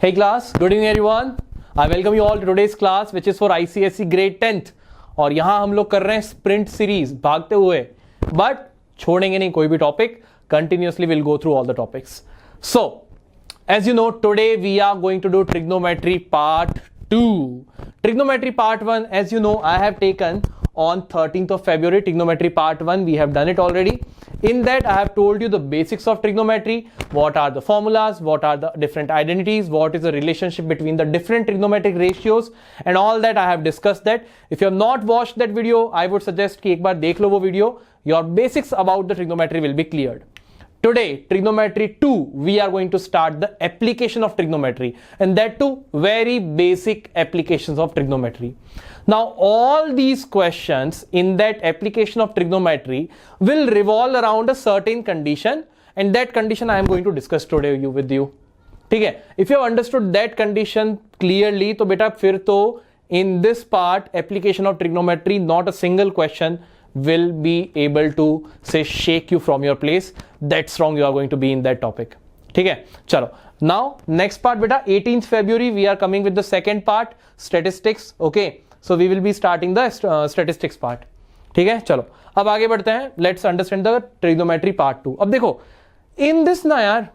Hey class, good evening everyone. I welcome you all to today's class which is for ICSE grade 10th. और यहाँ हम लोग कर रहे हैं sprint series भागते हुए, but छोड़ेंगे नहीं कोई भी topic. Continuously we'll go through all the topics. So, as you know, today we are going to do trigonometry part 2. Trigonometry part 1, as you know, I have taken on 13th of February. Trigonometry part 1, we have done it already. In that, I have told you the basics of trigonometry, what are the formulas, what are the different identities, what is the relationship between the different trigonometric ratios, and all that I have discussed that. If you have not watched that video, I would suggest कि एक बार देख लो वो video. Your basics about the trigonometry will be cleared. Today, trigonometry 2, we are going to start the application of trigonometry, and that too very basic applications of trigonometry. Now, all these questions in that application of trigonometry will revolve around a certain condition, and that condition I am going to discuss today with you. ठीक है? If you have understood that condition clearly, तो बेटा फिर तो in this part application of trigonometry, not a single question will be able to say shake you from your place. That's wrong. You are going to be in that topic. ठीक है? चलो. Now next part बेटा 18th February we are coming with the second part, statistics. Okay. So we will be starting the statistics part. ठीक है? चलो अब आगे बढ़ते हैं. Let's understand the trigonometry part 2. अब देखो in this ना यार,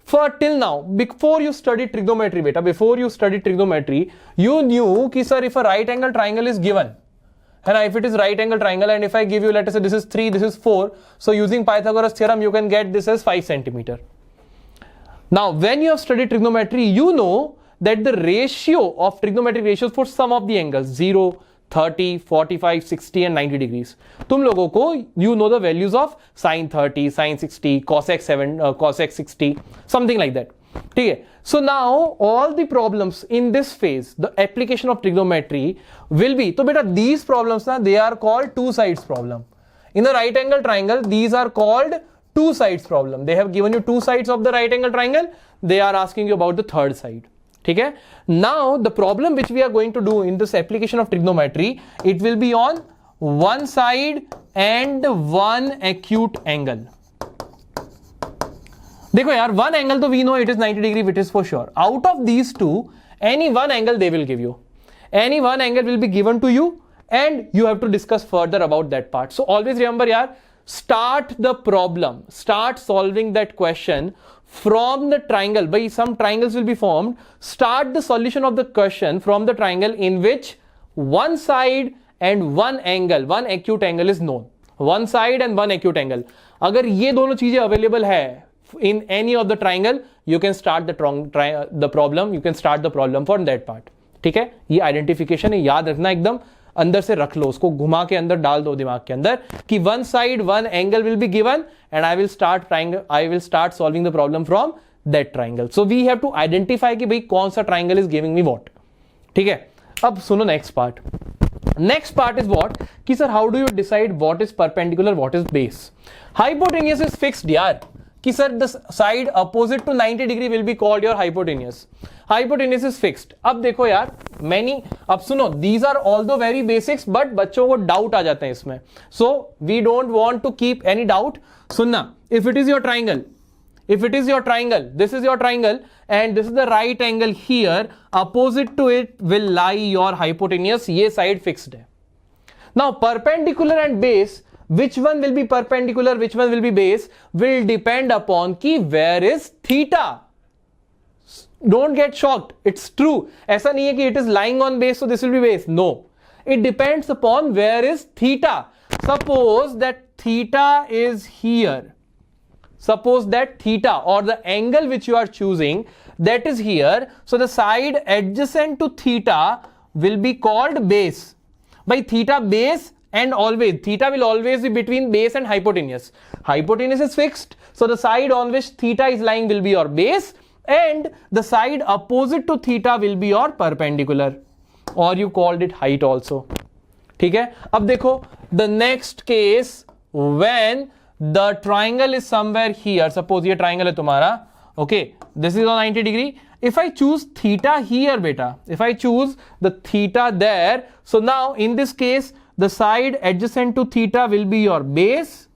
for till now, before you study trigonometry बेटा, before you study trigonometry, you knew कि sir if a right angle triangle is given, and if it is right angle triangle, and if I give you, let us say this is 3, this is 4, so using Pythagoras theorem you can get this as 5 centimeter. Now when you have studied trigonometry, you know that the ratio of trigonometric ratios for some of the angles 0, 30, 45, 60 and 90 degrees. तुम लोगों को you know the values of sin 30, sin 60, cosec 7, cosec 60, something like that. ठीक है? So now all the problems in this phase, the application of trigonometry will be, तो बेटा these problems ना they are called two sides problem. In the right angle triangle, these are called two sides problem. They have given you two sides of the right angle triangle. They are asking you about the third side. ठीक है? Now the problem which we are going to do in this application of trigonometry, it will be on one side and one acute angle. देखो यार, one angle तो we know it is 90 degree, it is for sure. Out of these two, any one angle they will give you. Any one angle will be given to you, and you have to discuss further about that part. So always remember yaar, start the problem, start solving that question from the triangle. By some triangles will be formed. Start the solution of the question from the triangle in which one side and one angle, one acute angle is known. One side and one acute angle. अगर ये दोनों चीजें available है in any of the triangle, you can start the problem. You can start the problem for that part. ठीक है? ये identification है, याद रखना एकदम अंदर से रख लो, उसको घुमा के अंदर डाल दो दिमाग के अंदर कि one side one angle will be given and I will start solving the problem from that triangle. So we have to identify कि भाई कौन सा triangle is giving me what. ठीक है? अब सुनो next part. Next part is what? कि sir how do you decide what is perpendicular, what is base? Hypotenuse is fixed यार. कि sir the side opposite to 90 degree will be called your hypotenuse. Hypotenuse is fixed. अब देखो यार, अब सुनो, these are although very basics, but बच्चों को doubt आ जाते हैं इसमें. So we don't want to keep any doubt. सुनना, if it is your triangle, this is your triangle, and this is the right angle here, opposite to it will lie your hypotenuse. ये side fixed है. Now perpendicular and base, which one will be perpendicular, which one will be base, will depend upon कि where is theta. Don't get shocked. It's true. ऐसा नहीं है कि it is lying on base, so this will be base. No. It depends upon where is theta. Suppose that theta is here. Suppose that theta or the angle which you are choosing, that is here. So the side adjacent to theta will be called base. By theta base, and always, theta will always be between base and hypotenuse. Hypotenuse is fixed. So the side on which theta is lying will be your base, and the side opposite to theta will be your perpendicular, or you called it height also. ठीक है? अब देखो the next case, when the triangle is somewhere here, suppose ये triangle है तुम्हारा, okay, this is on 90 degree. If I choose theta here beta, if I choose the theta there, so now in this case the side adjacent to theta will be your base,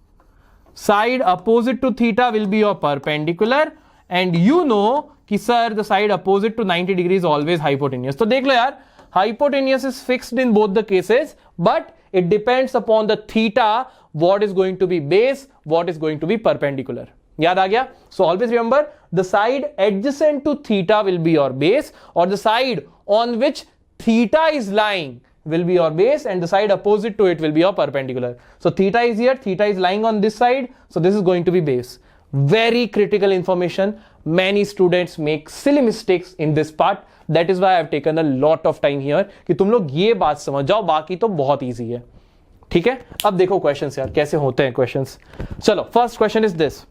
side opposite to theta will be your perpendicular, and you know कि sir the side opposite to 90 degree is always hypotenuse. तो देख लो यार, hypotenuse is fixed in both the cases, but it depends upon the theta, what is going to be base, what is going to be perpendicular. याद आ गया? So always remember, the side adjacent to theta will be your base, or the side on which theta is lying will be your base, and the side opposite to it will be your perpendicular. So theta is here, theta is lying on this side, so this is going to be base. Very critical information. Many students make silly mistakes in this part. That is why I have taken a lot of time here कि तुम लोग ये बात समझ जाओ, बाकी तो बहुत easy है. ठीक है? अब देखो questions यार कैसे होते हैं questions. चलो, first question is this.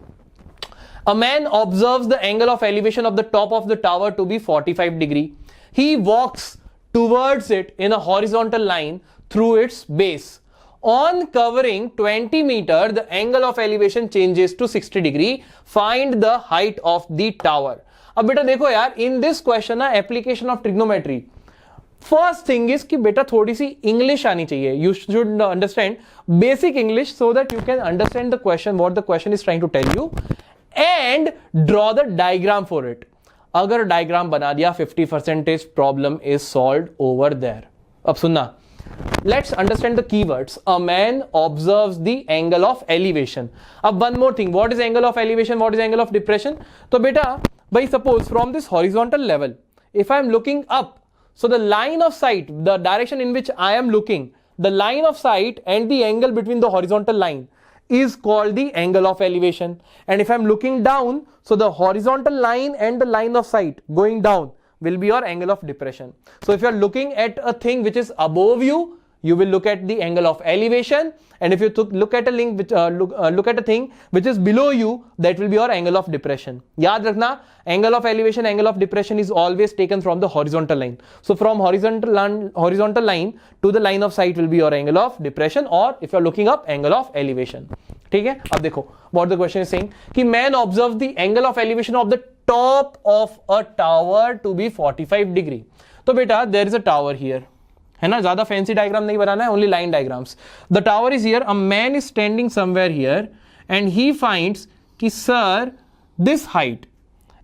A man observes the angle of elevation of the top of the tower to be 45 degree. He walks towards it in a horizontal line through its base. On covering 20 meter, the angle of elevation changes to 60 degree. Find the height of the tower. अब बेटा देखो यार, in this question ना application of trigonometry, first thing is कि बेटा थोड़ी सी English आनी चाहिए. You should understand basic English so that you can understand the question, what the question is trying to tell you, and draw the diagram for it. अगर diagram बना दिया 50% problem is solve over there. अब सुनना, let's understand the keywords. A man observes the angle of elevation. अब one more thing, what is angle of elevation, what is angle of depression? तो बेटा भाई suppose from this horizontal level if I am looking up, so the line of sight, the direction in which I am looking, the line of sight and the angle between the horizontal line is called the angle of elevation. And if I am looking down, so the horizontal line and the line of sight going down will be your angle of depression. So if you are looking at a thing which is above you, you will look at the angle of elevation, and if you look at a link which look at a thing which is below you, that will be your angle of depression. याद रखना, angle of elevation, angle of depression is always taken from the horizontal line. So from horizontal line to the line of sight will be your angle of depression, or if you are looking up, angle of elevation. ठीक है? अब देखो what the question is saying कि man observes the angle of elevation of the top of a tower to be 45 degree. तो बेटा there is a tower here, है ना, ज्यादा फैंसी डायग्राम नहीं बनाना है, only line diagrams. The tower is here, a man is standing somewhere here and he finds कि sir this height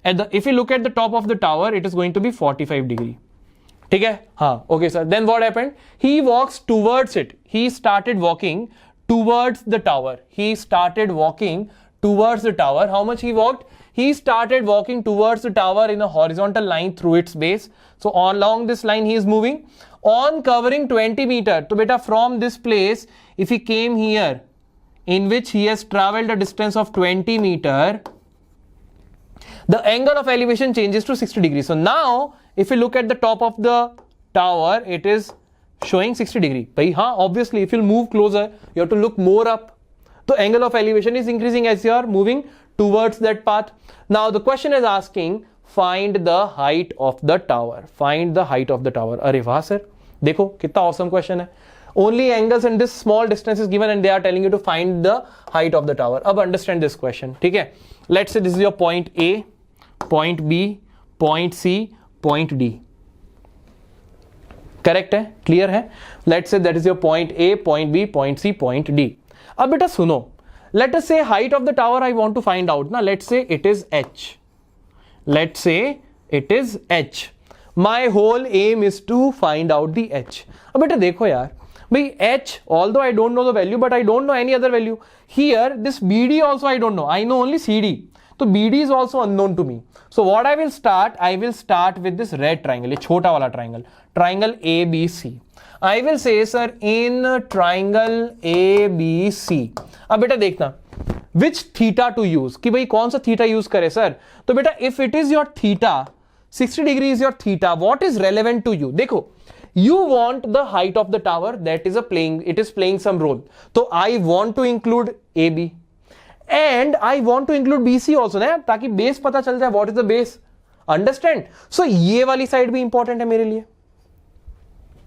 at the, if you look at the top of the tower it is going to be 45 degree. ठीक है? हाँ, okay sir. Then what happened? He walks towards it. He started walking towards the tower. He started walking towards the tower. How much he walked? He started walking towards the tower in a horizontal line through its base. So along this line he is moving. On covering 20 meter. So beta from this place, if he came here, in which he has traveled a distance of 20 meter, the angle of elevation changes to 60 degrees. So now, if you look at the top of the tower, it is showing 60 degree. Bhai, haan, obviously, if you move closer, you have to look more up. So angle of elevation is increasing as you are moving towards that path. Now the question is asking, find the height of the tower. Find the height of the tower. अरे वाह sir, देखो कितना awesome question है. Only angles in this small distance is given and they are telling you to find the height of the tower. अब understand this question. ठीक है? Let's say this is your point A, point B, point C, point D. Correct है? Clear है? Let's say that is your point A, point B, point C, point D. अब बेटा सुनो, let us say height of the tower I want to find out ना. Let's say it is H. Let's say it is H. My whole aim is to find out the H. अब बेटा देखो यार, भाई H, although I don't know the value, but I don't know any other value. Here, this BD also I don't know. I know only CD. So BD is also unknown to me. So what I will start with this red triangle, ये छोटा वाला triangle, triangle ABC. I will say sir in triangle ABC. अब बेटा देखना which theta to use, कि भाई कौन सा theta use करे सर. तो बेटा if it is your theta, 60 degree is your theta, what is relevant to you? देखो, you want the height of the tower, that is it is playing some role. तो I want to include AB and I want to include BC also ना, ताकि base पता चल जाए, what is the base. Understand? So ये वाली side भी important है मेरे लिए.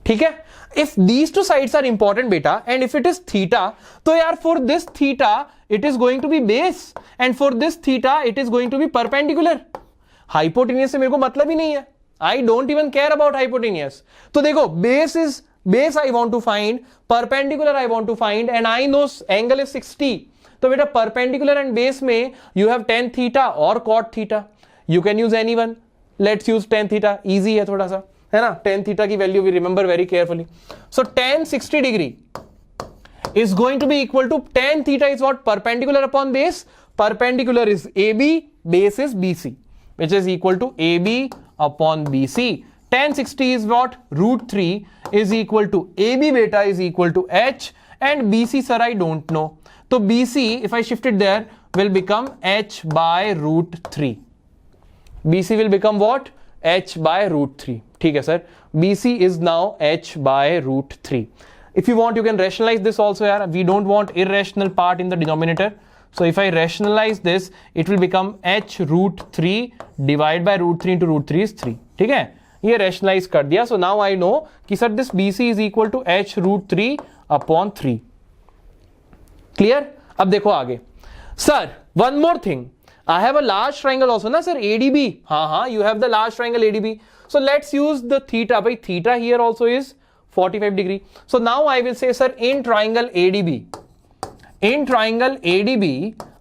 ठीक है? If these two sides are important बेटा, and if it is theta, तो यार for this theta it is going to be base, and for this theta it is going to be perpendicular. Hypotenuse से मेरे को मतलब ही नहीं है. I don't even care about hypotenuse. तो देखो, base I want to find, perpendicular I want to find, and I know angle is 60. तो बेटा perpendicular and base में you have tan theta or cot theta. You can use any one. Let's use tan theta, easy है थोड़ा सा, है ना. tan theta की value we remember very carefully. So tan 60 degree is going to be equal to tan theta is what? Perpendicular upon base. Perpendicular is AB, base is BC, which is equal to AB upon BC. Tan 60 is what? Root 3 is equal to AB beta is equal to H, and BC, sir, I don't know. So BC, if I shift it there, will become H by root 3. BC will become what? H by root 3. ठीक है sir. BC is now H by root 3. If you want, you can rationalize this also, yaar. We don't want irrational part in the denominator. So if I rationalize this, it will become h root 3 divided by root 3 into root 3 is 3. ठीक है, ये rationalize कर दिया. So now I know कि sir this BC is equal to h root 3 upon 3. Clear? अब देखो आगे. Sir, one more thing. I have a large triangle also, na sir, ADB. हाँ, you have the large triangle ADB. So let's use the theta. By theta here also is 45 degree. So now I will say, sir, in triangle ADB,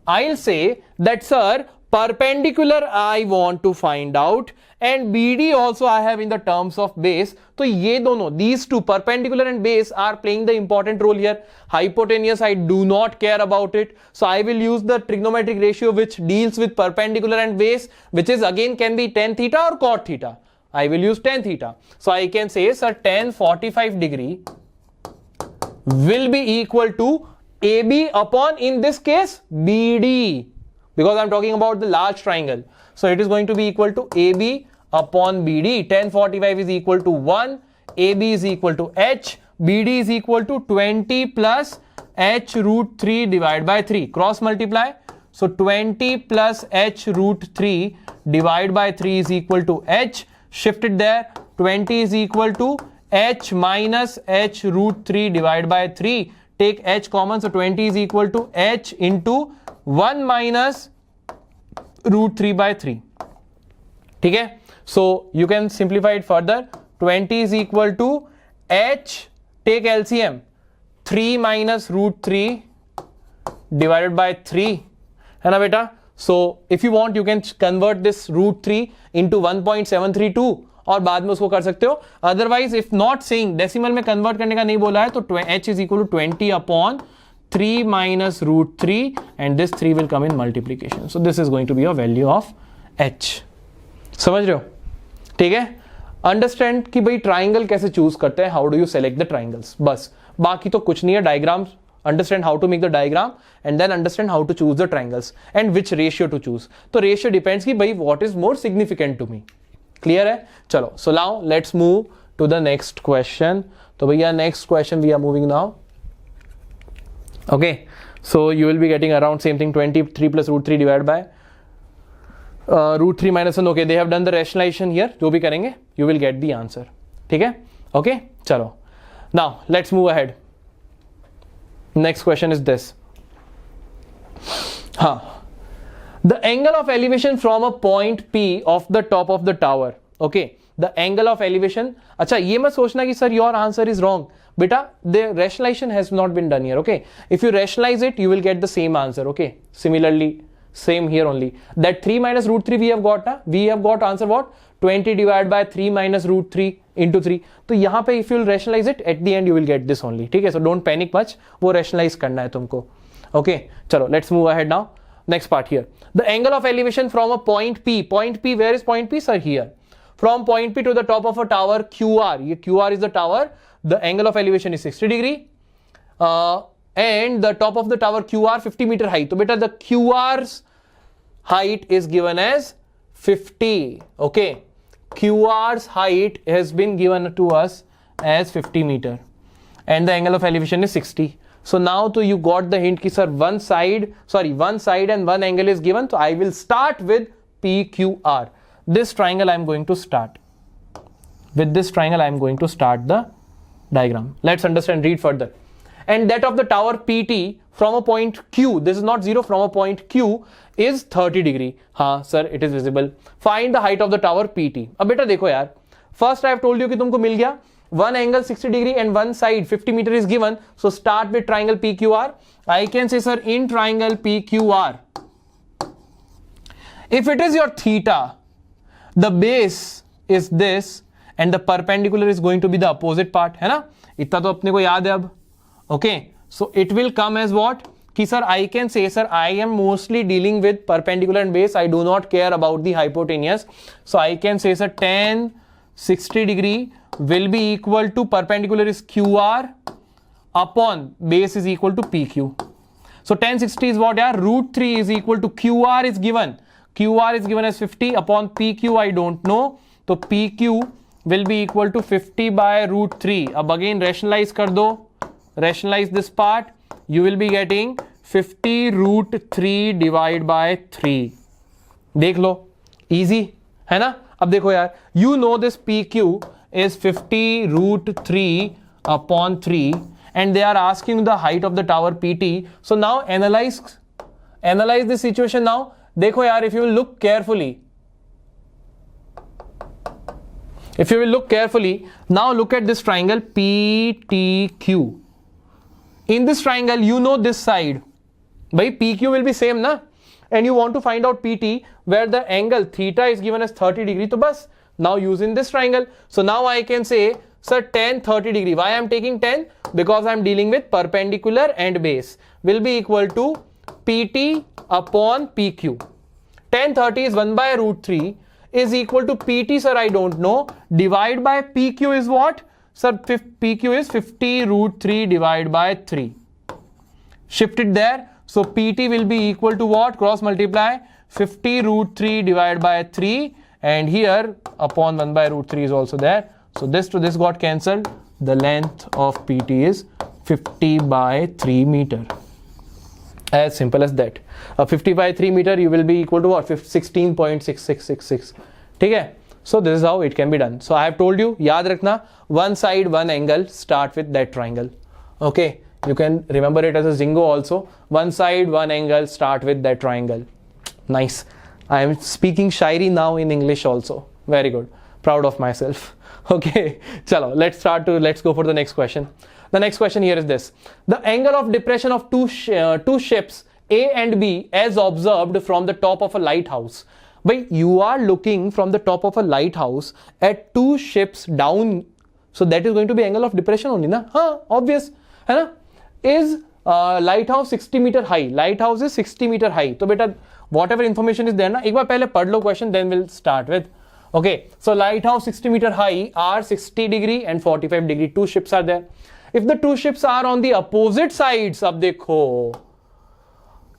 I'll say that, sir, perpendicular I want to find out, and BD also I have in the terms of base. So ye dono, these two, perpendicular and base, are playing the important role here. Hypotenuse, I do not care about it. So I will use the trigonometric ratio which deals with perpendicular and base, which is again can be tan theta or cot theta. I will use tan theta. So I can say, sir, tan 45 degree will be equal to AB upon, in this case, BD, because I'm talking about the large triangle. So it is going to be equal to AB upon BD. Tan 45 is equal to 1, AB is equal to H, BD is equal to 20 plus H root 3 divided by 3. Cross multiply. So 20 plus H root 3 divided by 3 is equal to H. Shift it there. 20 is equal to H minus H root 3 divided by 3. Take H common. So 20 is equal to H into 1 minus root 3 by 3. Okay? So you can simplify it further. 20 is equal to H, take LCM, 3 minus root 3 divided by 3. है ना बेटा? So if you want, you can convert this root 3 into 1.732 और बाद में उसको कर सकते हो. Otherwise, if not saying decimal में convert करने का नहीं बोला है, तो h is equal to 20 upon 3 minus root 3, and this 3 will come in multiplication. So this is going to be a value of h. समझ रहे हो? ठीक है? अंडरस्टैंड कि भाई ट्राइंगल कैसे चूज करते हैं, how do you select the triangles, बस. बाकी तो कुछ नहीं है. Diagrams, understand how to make the diagram and then understand how to choose the triangles and which ratio to choose. तो ratio depends कि भाई what is more significant to me. Clear है? चलो. So now let's move to the next question. तो भैया next question we are moving now. Okay. So you will be getting around same thing, 23 plus root 3 divided by root 3 minus 1. Okay, they have done the rationalization here. जो भी करेंगे you will get the answer. ठीक है? Okay. चलो. Now let's move ahead. Next question is this. The angle of elevation from a point P of the top of the tower. Okay. The angle of elevation. अच्छा, ये मत सोचना कि sir your answer is wrong. Beta, the rationalization has not been done here. Okay. If you rationalize it, you will get the same answer. Okay. Similarly, same here only. That 3 minus root 3 we have got. We have got answer what? 20 divided by 3 minus root 3 into 3. तो यहाँ पे if you will rationalize it, at the end you will get this only. ठीक है? So don't panic much. वो rationalize करना है तुमको. Okay. चलो, let's move ahead now. Next part here. The angle of elevation from a point P. Point P, where is point P? Sir, here. From point P to the top of a tower QR. ये QR is the tower. The angle of elevation is 60 degree. And the top of the tower QR 50 meter high. तो बेटा the QR's height is given as 50. Okay. QR's height has been given to us as 50 meter. And the angle of elevation is 60. So now to you got the hint ki sir one side and one angle is given. So I will start with PQR. This triangle I am going to start. With this triangle I am going to start the diagram. Let's understand, read further. And that of the tower PT from a point Q, this is not 0, from a point Q is 30 degree. हाँ sir, it is visible. Find the height of the tower PT. अब बेटा देखो यार, first I have told you कि तुमको मिल गया one angle 60 degree and one side 50 meter is given. So start with triangle PQR. I can say sir in triangle PQR, If it is your theta, the base is this and the perpendicular is going to be the opposite part, है ना? इतना तो अपने को याद है अब. Okay, so it will come as what? कि sir, I can say, sir, I am mostly dealing with perpendicular and base. I do not care about the hypotenuse. So I can say, sir, tan 60 degree will be equal to perpendicular is QR upon base is equal to PQ. So tan 60 is what? Yeah, root 3 is equal to QR is given. QR is given as 50 upon PQ. I don't know. So PQ will be equal to 50 by root 3. Ab again rationalize kar do. Rationalize this part. You will be getting 50 root 3 divided by 3. देख लो, easy है ना? अब देखो यार, you know this PQ is 50 root 3 upon 3 and they are asking the height of the tower PT. So now analyze this situation now. देखो यार, if you will look carefully, now look at this triangle PTQ. In this triangle, you know this side. By PQ will be same, na? And you want to find out PT where the angle theta is given as 30 degree. So bas, now using this triangle. So now I can say, sir, tan 30 degree. Why I am taking 10? Because I am dealing with perpendicular and base. Will be equal to PT upon PQ. Tan 30 is 1 by root 3 is equal to PT, sir, I don't know. Divide by PQ is what? Sir, PQ is 50 root 3 divided by 3. Shift it there. So PT will be equal to what? Cross multiply 50 root 3 divided by 3. And here upon 1 by root 3 is also there. So this to this got cancelled. The length of PT is 50 by 3 meter. As simple as that. 50 by 3 meter, you will be equal to what? 16.6666. Okay? So this is how it can be done. So I have told you, yaad rakhna, one side, one angle, start with that triangle. Okay? You can remember it as a Zingo also. One side, one angle, start with that triangle. Nice. I am speaking shairi now in English also. Very good. Proud of myself. Okay. Chalo, let's go for the next question. The next question here is this. The angle of depression of two ships A and B as observed from the top of a lighthouse. But you are looking from the top of a lighthouse at two ships down. So that is going to be angle of depression only, na? Huh, obvious. है ना? Is lighthouse 60 meter high? Lighthouse is 60 meter high. So beta, whatever information is there, na, एक बार पहले पढ़ लो question, then we'll start with. Okay, so lighthouse 60 meter high are 60 degree and 45 degree. Two ships are there. If the two ships are on the opposite sides, अब देखो,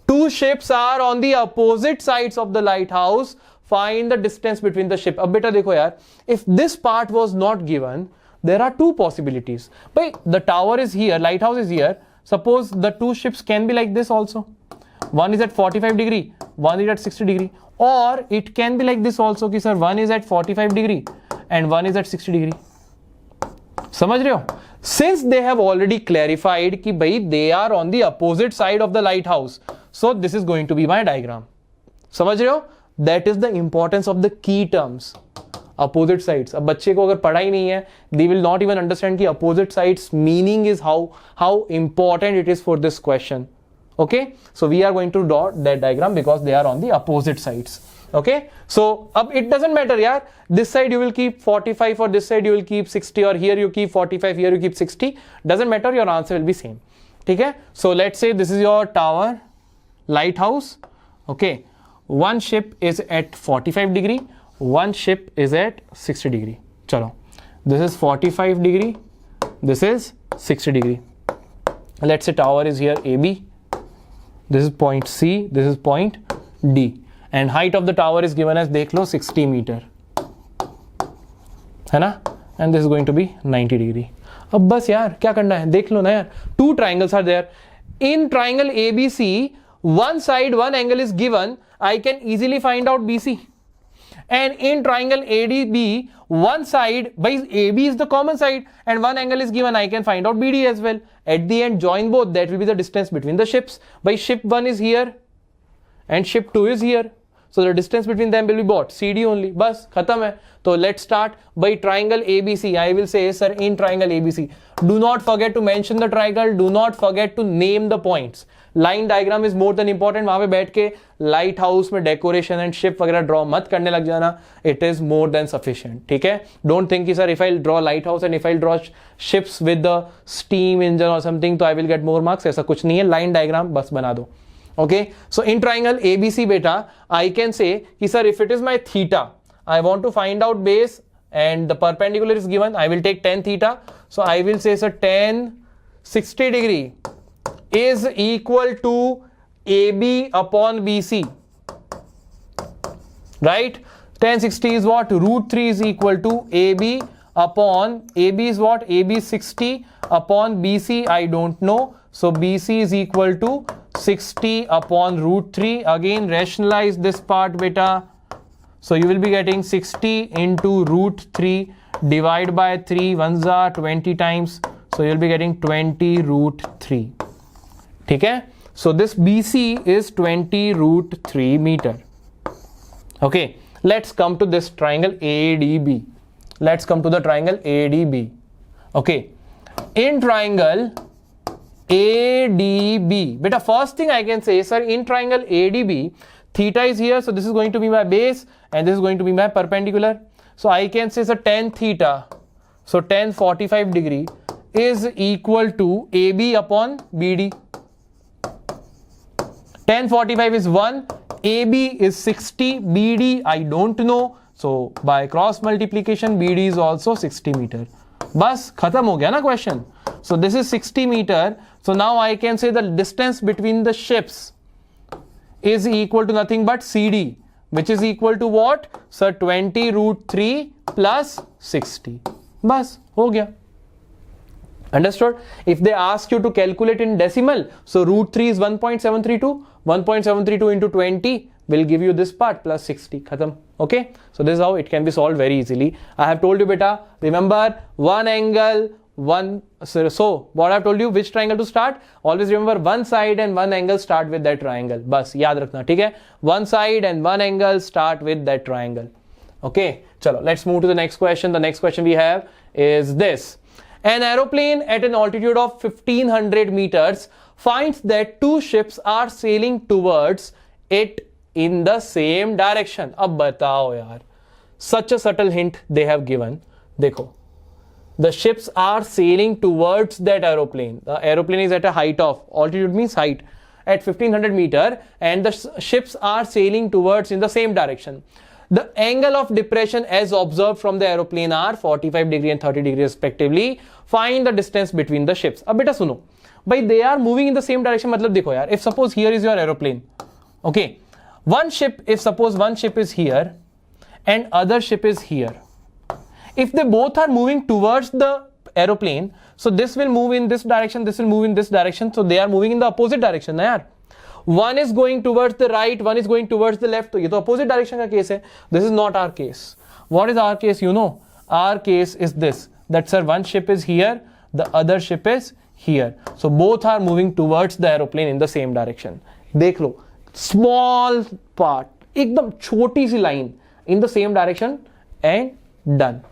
two ships are on the opposite sides of the lighthouse, find the distance between the ship. अब बेटा देखो यार, if this part was not given, there are two possibilities. But the tower is here, lighthouse is here. Suppose the two ships can be like this also. One is at 45 degree, one is at 60 degree. Or it can be like this also, कि sir, one is at 45 degree and one is at 60 degree. समझ रहे हो? Since they have already clarified कि भाई they are on the opposite side of the lighthouse, so this is going to be my diagram. समझ रहे हो? That is the importance of the key terms. Opposite sides. अब बच्चे को अगर पढ़ा ही नहीं है, they will not even understand कि opposite sides meaning is how important it is for this question. Okay, so we are going to draw that diagram because they are on the opposite sides. Okay, so it doesn't matter, yeah. This side you will keep 45 or this side you will keep 60 or here you keep 45, here you keep 60. Doesn't matter, your answer will be same. Okay, so let's say this is your tower, lighthouse. Okay, one ship is at 45 degree, one ship is at 60 degree. Chalo, this is 45 degree, this is 60 degree. Let's say tower is here AB. This is point C, this is point D. And height of the tower is given as, देख लो, 60 meter. है ना? And this is going to be 90 degree. अब बस यार, क्या करना है? देख लो ना यार. Two triangles are there. In triangle ABC, one side, one angle is given. I can easily find out BC. And in triangle ADB, one side, by AB is the common side and one angle is given, I can find out BD as well. At the end, join both. That will be the distance between the ships. By ship 1 is here and ship 2 is here. So the distance between them will be what? CD only. Bas, khatam hai. So let's start by triangle ABC. I will say, sir, in triangle ABC. Do not forget to mention the triangle. Do not forget to name the points. Line diagram is more than important. वहां पे बैठ के light house में decoration and ship वगैरह draw मत करने लग जाना. It is more than sufficient. ठीक है, डोंट थिंक कि sir if I draw light house and if I draw ships with the steam engine और समथिंग तो I will get more marks. ऐसा कुछ नहीं है, लाइन डायग्राम बस बना दो. Okay, so in triangle ABC beta, I can say कि sir if it is my theta, I want to find out base and the perpendicular is given, I will take tan theta. So I will say sir tan 60 degree is equal to AB upon BC. Right? Tan 60 is what? Root 3 is equal to AB upon AB is what? AB is 60 upon BC. I don't know. So BC is equal to 60 upon root 3. Again rationalize this part beta. So you will be getting 60 into root 3 divide by 3 ones are 20 times. So you will be getting 20 root 3. ठीक है? So this BC is 20 root 3 meter. Okay, let's come to this triangle ADB. Let's come to the triangle ADB. Okay, in triangle ADB, beta, first thing I can say, sir, in triangle ADB, theta is here, so this is going to be my base and this is going to be my perpendicular. So I can say, sir, tan theta, so tan 45 degree is equal to AB upon BD. Tan 45 is 1, AB is 60, BD I don't know, so by cross multiplication BD is also 60 meter. बस खत्म हो गया ना question. So this is 60 meter. So now I can say the distance between the ships is equal to nothing but CD, which is equal to what? Sir, 20 root 3 plus 60. बस हो गया. Understood? If they ask you to calculate in decimal, so root 3 is 1.732. 1.732 into 20 will give you this part plus 60. Khatam. Okay? So this is how it can be solved very easily. I have told you beta, remember one angle, so what I've told you, which triangle to start? Always remember one side and one angle start with that triangle. बस याद रखना, ठीक है? One side and one angle start with that triangle. Okay? चलो, let's move to the next question. The next question we have is this. An aeroplane at an altitude of 1500 meters finds that two ships are sailing towards it in the same direction. अब बताओ यार, such a subtle hint they have given. देखो, the ships are sailing towards that aeroplane. The aeroplane is at a height of, altitude means height, at 1500 meter and the ships are sailing towards in the same direction. The angle of depression as observed from the aeroplane are 45 degree and 30 degree respectively. Find the distance between the ships. अब बेटा सुनो, भाई they are moving in the same direction. मतलब देखो यार, if suppose here is your aeroplane, okay, one ship, if suppose one ship is here and other ship is here, if they both are moving towards the aeroplane, so this will move in this direction, this will move in this direction, so they are moving in the opposite direction ना यार. One is going towards the right, one is going towards the left, तो ये तो opposite direction का case है. This is not our case. What is our case? You know, our case is this, that sir, one ship is here, the other ship is here, so both are moving towards the aeroplane in the same direction. देख लो, small part, एकदम छोटी सी line in the same direction and done.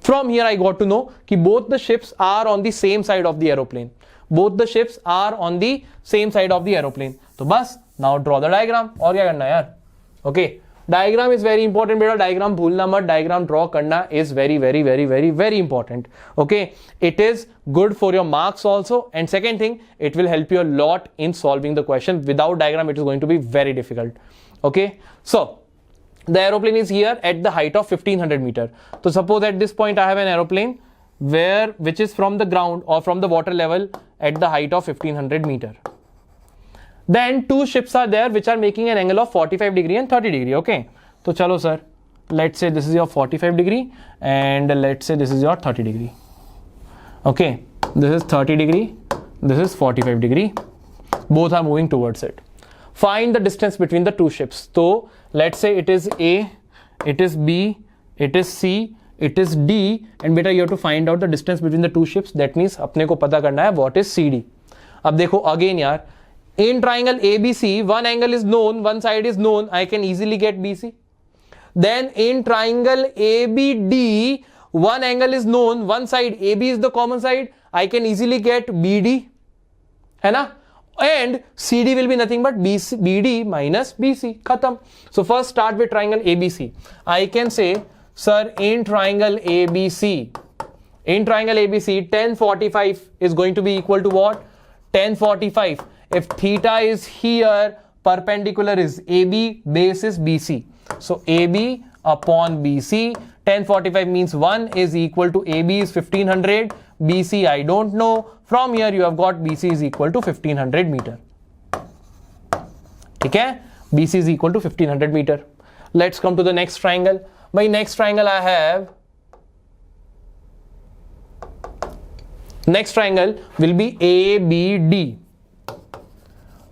From here I got to know कि both the ships are on the same side of the aeroplane. Both the ships are on the same side of the aeroplane. तो बस, now draw the diagram. और क्या करना है यार? Okay, diagram is very important बेटा. Diagram भूलना मत. Diagram draw करना is very very very very very important. Okay, it is good for your marks also. And second thing, it will help you a lot in solving the question. Without diagram, it is going to be very difficult. Okay, so the aeroplane is here at the height of 1500 meter. So suppose at this point I have an aeroplane which is from the ground or from the water level at the height of 1500 meter. Then two ships are there which are making an angle of 45 degree and 30 degree. Okay, so chalo sir, let's say this is your 45 degree and let's say this is your 30 degree. Okay, this is 30 degree, this is 45 degree. Both are moving towards it. Find the distance between the two ships. So let's say it is A, it is B, it is C, it is D, and beta you have to find out the distance between the two ships. That means अपने को पता करना है what is CD. अब देखो again यार, in triangle ABC, one angle is known, one side is known, I can easily get BC. Then in triangle ABD, one angle is known, one side AB is the common side, I can easily get BD, है ना? and CD will be nothing but BD minus BC. Khatam. So first start with triangle ABC. I can say, sir, in triangle ABC, tan 45 is going to be equal to what? Tan 45. If theta is here, perpendicular is AB, base is BC. So AB upon BC, tan 45 means 1 is equal to AB is 1500, BC I don't know. From here you have got BC is equal to 1500 meter. Okay? BC is equal to 1500 meter. Let's come to the next triangle. My next triangle I have, next triangle will be ABD.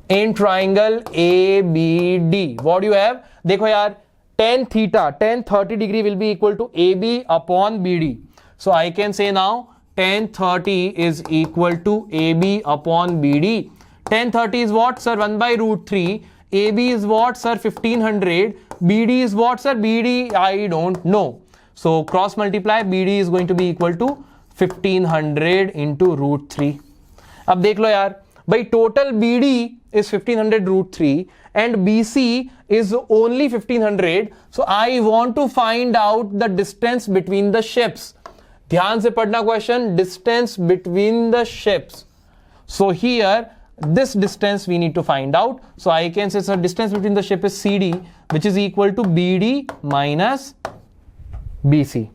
In triangle ABD, what do you have? देखो यार, tan theta, tan 30 degree will be equal to AB upon BD. So I can say now tan 30 is equal to AB upon BD. Tan 30 is what, sir? 1 by root 3. AB is what, sir? 1500. BD is what, sir? BD I don't know. So cross multiply, BD is going to be equal to 1500 into root 3. अब देख लो यार, by total BD is 1500 root 3 and BC is only 1500. So I want to find out the distance between the ships. ध्यान से पढ़ना question, distance between the ships. So here this distance we need to find out. So I can say, sir, distance between the ship is CD, which is equal to BD minus BC.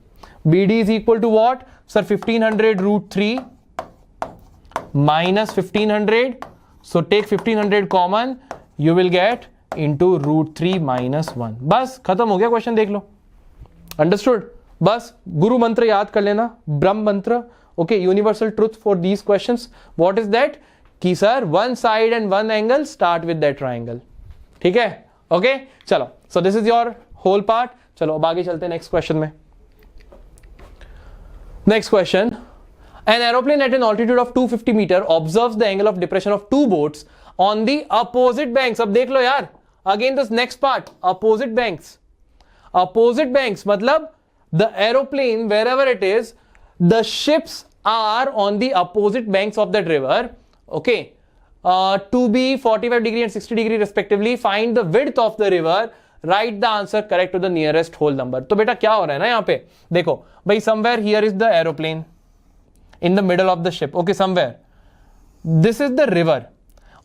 BD is equal to what? Sir, 1500 root 3 minus 1500. So take 1500 common, you will get into root 3 minus 1. बस खत्म हो गया question, देख लो. Understood? बस गुरु मंत्र याद कर लेना, ब्रह्म मंत्र. Okay, universal truth for these questions. What is that? कि sir one side and one angle, start with that triangle. ठीक है? Okay, चलो. So this is your whole part. चलो अब आगे चलते हैं next question में. Next question. An aeroplane at an altitude of 250 meter observes the angle of depression of two boats on the opposite banks. अब देख लो यार. Again this next part. Opposite banks. Opposite banks मतलब the aeroplane, wherever it is, the ships are on the opposite banks of that river. Okay. To be 45 degree and 60 degree respectively. Find the width of the river. Write the answer correct to the nearest whole number. तो बेटा क्या हो रहा है ना यहाँ पे, देखो भाई, somewhere here is the aeroplane in the middle of the ship. Okay, somewhere this is the river.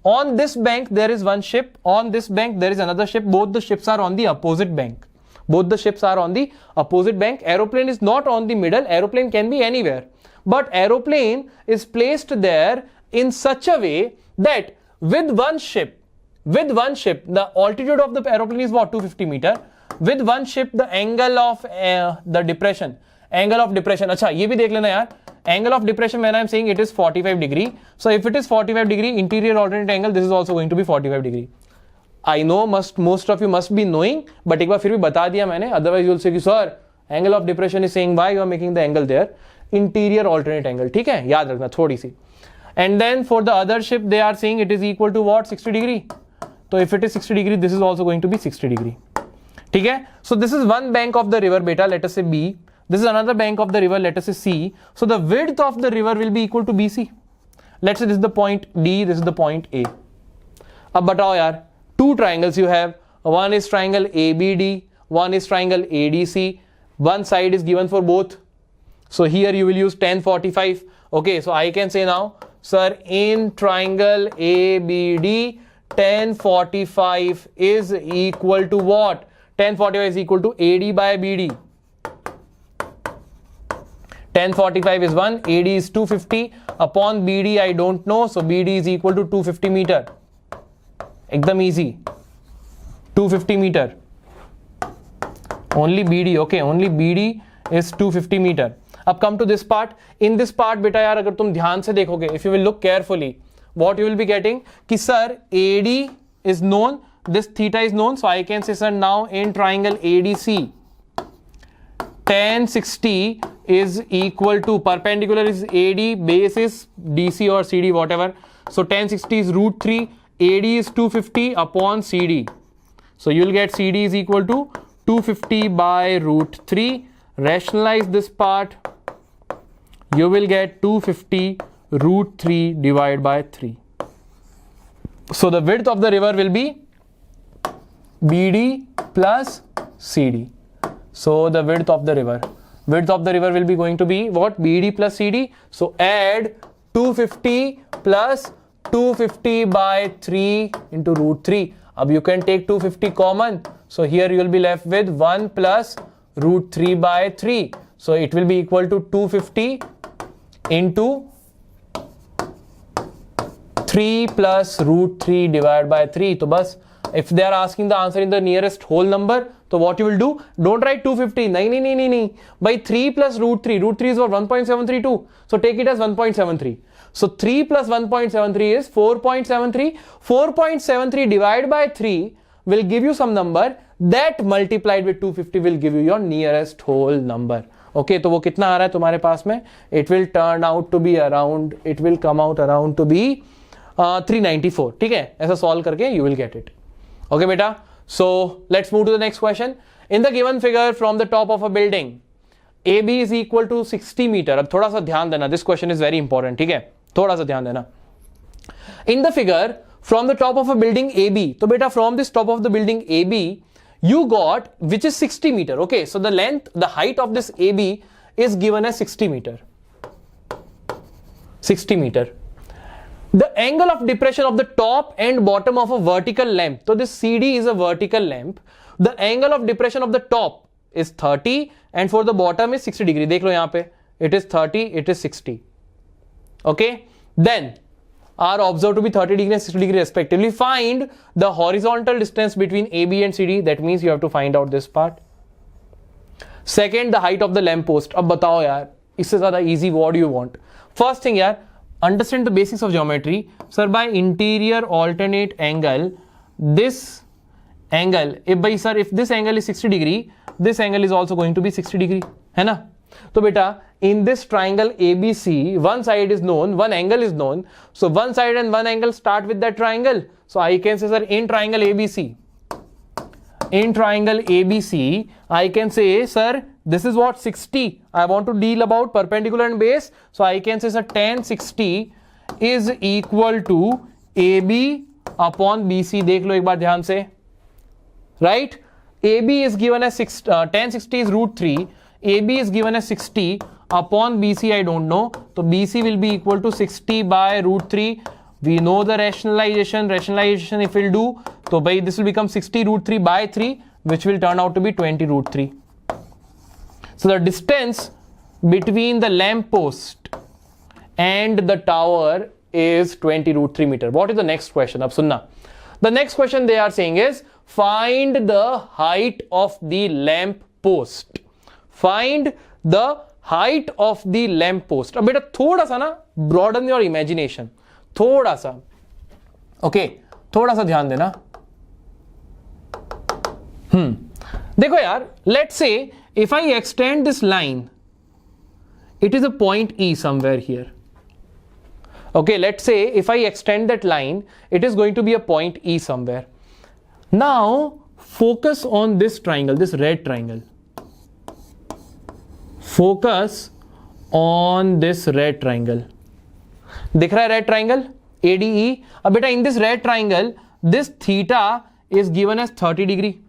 On this bank there is one ship, on this bank there is another ship. Both the ships are on the opposite bank. Both the ships are on the opposite bank. Aeroplane is not on the middle. Aeroplane can be anywhere, but aeroplane is placed there in such a way that with one ship, the altitude of the aeroplane is what, 250 meter. With one ship, the angle of the depression, अच्छा ये भी देख लेना यार. Angle of depression, when I am saying it is 45 degree. So if it is 45 degree, interior alternate angle, this is also going to be 45 degree. I know most of you must be knowing, but एक बार फिर भी बता दिया मैंने. Otherwise you will say कि sir, angle of depression is saying why you are making the angle there. Interior alternate angle. ठीक है, याद रखना थोड़ी सी. And then for the other ship, they are saying it is equal to what? 60 degree. So if it is 60 degree, this is also going to be 60 degree. ठीक है? So this is one bank of the river, beta, let us say B. This is another bank of the river, let us say C. So the width of the river will be equal to BC. Let's say this is the point D, this is the point A. अब बताओ यार, two triangles you have. One is triangle ABD, one is triangle ADC. One side is given for both. So here you will use tan 45. Okay, so I can say now, sir, in triangle ABD, tan 45 is equal to what? Tan 45 is equal to AD by BD. Tan 45 is 1, AD is 250, upon BD I don't know, so BD is equal to 250 meter. Ekdam easy. 250 meter. Only BD, okay, only BD is 250 meter. अब come to this part. In this part बेटा यार अगर तुम ध्यान से देखोगे, if you will look carefully, what you will be getting कि sir AD is known, this theta is known, so I can say sir now in triangle ADC, tan 60 is equal to, perpendicular is AD, base is DC or CD whatever, so tan 60 is root 3, AD is 250 upon CD, so you will get CD is equal to 250 by root 3. Rationalize this part, you will get 250 root 3 divided by 3. So the width of the river will be BD plus CD. So the width of the river will be going to be what? BD plus CD. So add 250 plus 250 by 3 into root 3. Ab you can take 250 common. So here you will be left with 1 plus root 3 by 3. So it will be equal to 250 into 3 plus root 3 divided by 3. So bas, if they are asking the answer in the nearest whole number, so what you will do? Don't write 250. No. By 3 plus root 3. Root 3 is what? 1.732. So take it as 1.73. So 3 plus 1.73 is 4.73. 4.73 divided by 3 will give you some number that multiplied with 250 will give you your nearest whole number. Okay, तो वो कितना आ रहा है तुम्हारे पास में? It will turn out to be around, it will come out around to be 394. ठीक है, ऐसा solve करके you will get it. Okay, beta. So let's move to the next question. In the given figure, from the top of a building, AB is equal to 60 meter. अब थोड़ा सा ध्यान देना. This question is very important. ठीक है, थोड़ा सा ध्यान देना. In the figure, from the top of a building AB, तो बेटा from this top of the building AB, you got which is 60 meter. Okay, so the length, the height of this AB is given as 60 meter. 60 meter. The angle of depression of the top and bottom of a vertical lamp. So this CD is a vertical lamp. The angle of depression of the top is 30 and for the bottom is 60 degree. देख लो यहाँ पे. It is 30, it is 60. Okay. Then are observed to be 30 degree and 60 degree respectively. Find the horizontal distance between AB and CD. That means you have to find out this part. Second, the height of the lamp post. अब बताओ यार, इससे ज़्यादा easy what do you want? First thing यार, understand the basics of geometry. Sir, by interior alternate angle, this angle, if this angle is 60 degree, this angle is also going to be 60 degree. है ना? तो बेटा, in this triangle ABC, one side is known, one angle is known. So one side and one angle start with that triangle. So I can say, sir, in triangle ABC, I can say, sir, this is what 60. I want to deal about perpendicular and base. So I can say, sir, tan 60 is equal to AB upon BC. देख लो एक बार ध्यान से. Right? AB is given as tan 60 is root 3. AB is given as 60 upon BC. I don't know. So BC will be equal to 60 by root 3. We know the rationalization if we'll do. So by this will become 60 root 3 by 3, which will turn out to be 20 root 3. So the distance between the lamp post and the tower is 20 root 3 meter. What is the next question? Ab sunna. The next question they are saying is find the height of the lamp post. Find the height of the lamp post. अब बेटा थोड़ा सा ना broaden your imagination. थोड़ा सा. Okay, थोड़ा सा ध्यान देना. देखो यार, let's say if I extend this line, it is a point E somewhere here. Okay, let's say if I extend that line, it is going to be a point E somewhere. Now focus on this triangle, this red triangle. Focus on this red triangle. दिख रहा है red triangle? ADE. अब बेटा in this red triangle, this theta is given as 30 degree.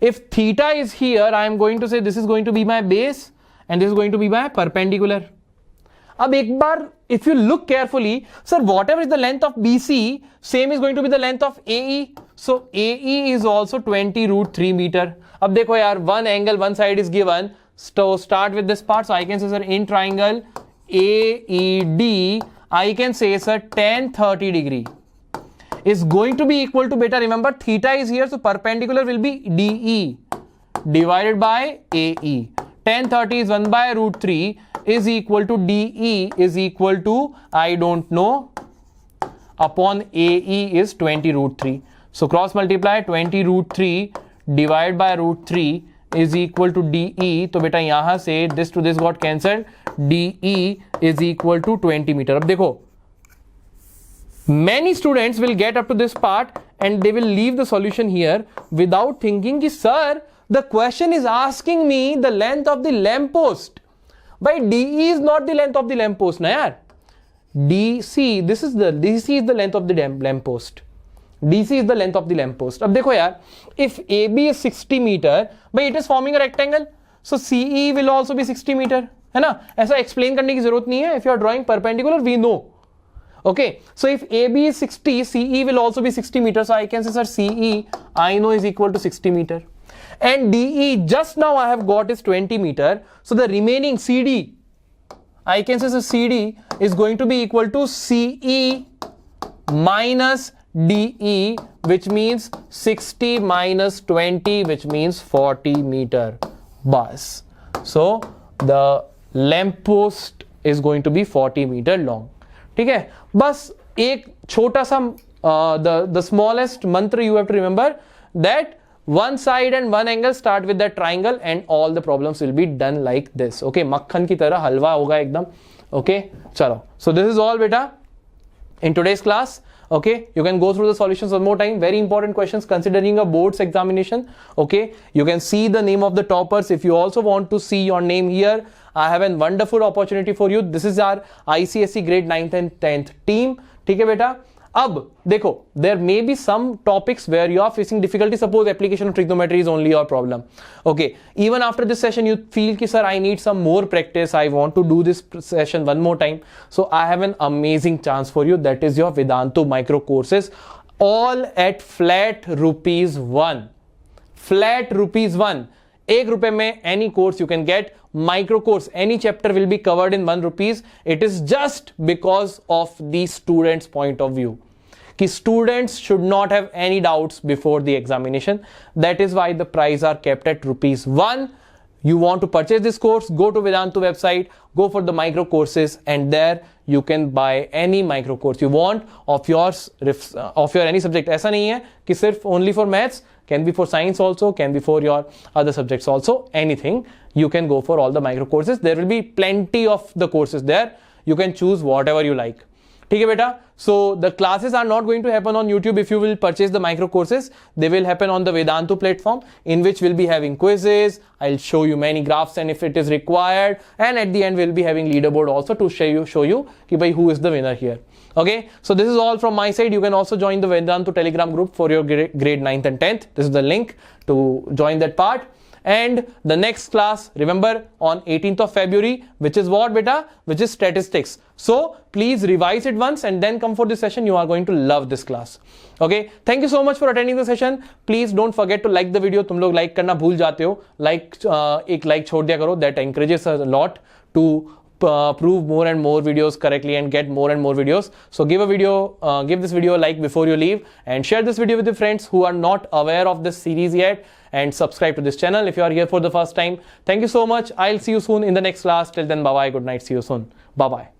If theta is here, I am going to say this is going to be my base and this is going to be my perpendicular. अब एक बार, if you look carefully, sir, whatever is the length of BC, same is going to be the length of AE. So AE is also 20 root 3 meter. अब देखो यार, one angle, one side is given. So start with this part. So I can say, sir, in triangle AED, I can say, sir, tan 30 degree is going to be equal to, beta, remember theta is here, so perpendicular will be DE divided by AE. Tan 30 is 1 by root 3 is equal to DE is equal to, I don't know, upon AE is 20 root 3. So cross multiply 20 root 3 divided by root 3 is equal to DE. तो बेटा यहाँ से this to this got cancelled. DE is equal to 20 meter. अब देखो, many students will get up to this part and they will leave the solution here without thinking कि sir, the question is asking me the length of the lamp post. By DE is not the length of the lamp post ना यार. DC, DC is the length of the lamp post. DC is the length of the lamp post. अब देखो यार, if AB is 60 meter, but it is forming a rectangle, so CE will also be 60 meter, है ना? ऐसा explain करने की जरूरत नहीं है. If you are drawing perpendicular, we know. Okay, so if AB is 60, CE will also be 60 meters. So I can say, sir, CE I know is equal to 60 meter. And DE just now I have got is 20 meter. So the remaining CD, I can say, sir, CD is going to be equal to CE minus DE, which means 60 minus 20, which means 40 meter. Bus. So the lamp post is going to be 40 meter long. ठीक है, बस एक छोटा सा the smallest mantra you have to remember, that one side and one angle start with that triangle and all the problems will be done like this. Okay, मक्खन की तरह हलवा होगा एकदम. Okay, चलो. So this is all beta in today's class. Okay, you can go through the solutions one more time. Very important questions considering a board's examination. Okay, you can see the name of the toppers. If you also want to see your name here, I have a wonderful opportunity for you. This is our ICSE grade 9th and 10th team. ठीक है बेटा. अब देखो, there may be some topics where you are facing difficulty. Suppose application of trigonometry is only your problem. Okay, even after this session you feel कि sir I need some more practice, I want to do this session one more time. So I have an amazing chance for you. That is your Vedantu micro courses, all at flat ₹1. Flat ₹1. ₹1 में any course you can get. Micro course, any chapter will be covered in ₹1. It is just because of the students' point of view. कि students should not have any doubts before the examination. That is why the price are kept at ₹1. You want to purchase this course, go to Vedantu website, go for the micro courses, and there you can buy any micro course you want of yours, of your any subject. ऐसा नहीं है कि सिर्फ only for maths, can be for science also, can be for your other subjects also, anything. You can go for all the micro courses. There will be plenty of the courses there. You can choose whatever you like. ठीक है बेटा. So the classes are not going to happen on YouTube if you will purchase the micro courses. They will happen on the Vedantu platform, in which we'll be having quizzes. I'll show you many graphs and if it is required, and at the end we'll be having leaderboard also to show you कि भाई who is the winner here. Okay, so this is all from my side. You can also join the Vedantu Telegram group for your grade 9th and 10th. This is the link to join that part. And the next class, remember, on 18th of February, which is what beta? Which is statistics. So please revise it once and then come for this session. You are going to love this class. Okay, thank you so much for attending the session. Please don't forget to like the video. तुम लोग like करना भूल जाते हो. एक like छोड़ दिया करो. That encourages us a lot to prove more and more videos correctly and get more and more videos. So give this video a like before you leave, and share this video with your friends who are not aware of this series yet, and subscribe to this channel if you are here for the first time. Thank you so much. I'll see you soon in the next class. Till then, bye bye, good night, see you soon. Bye bye.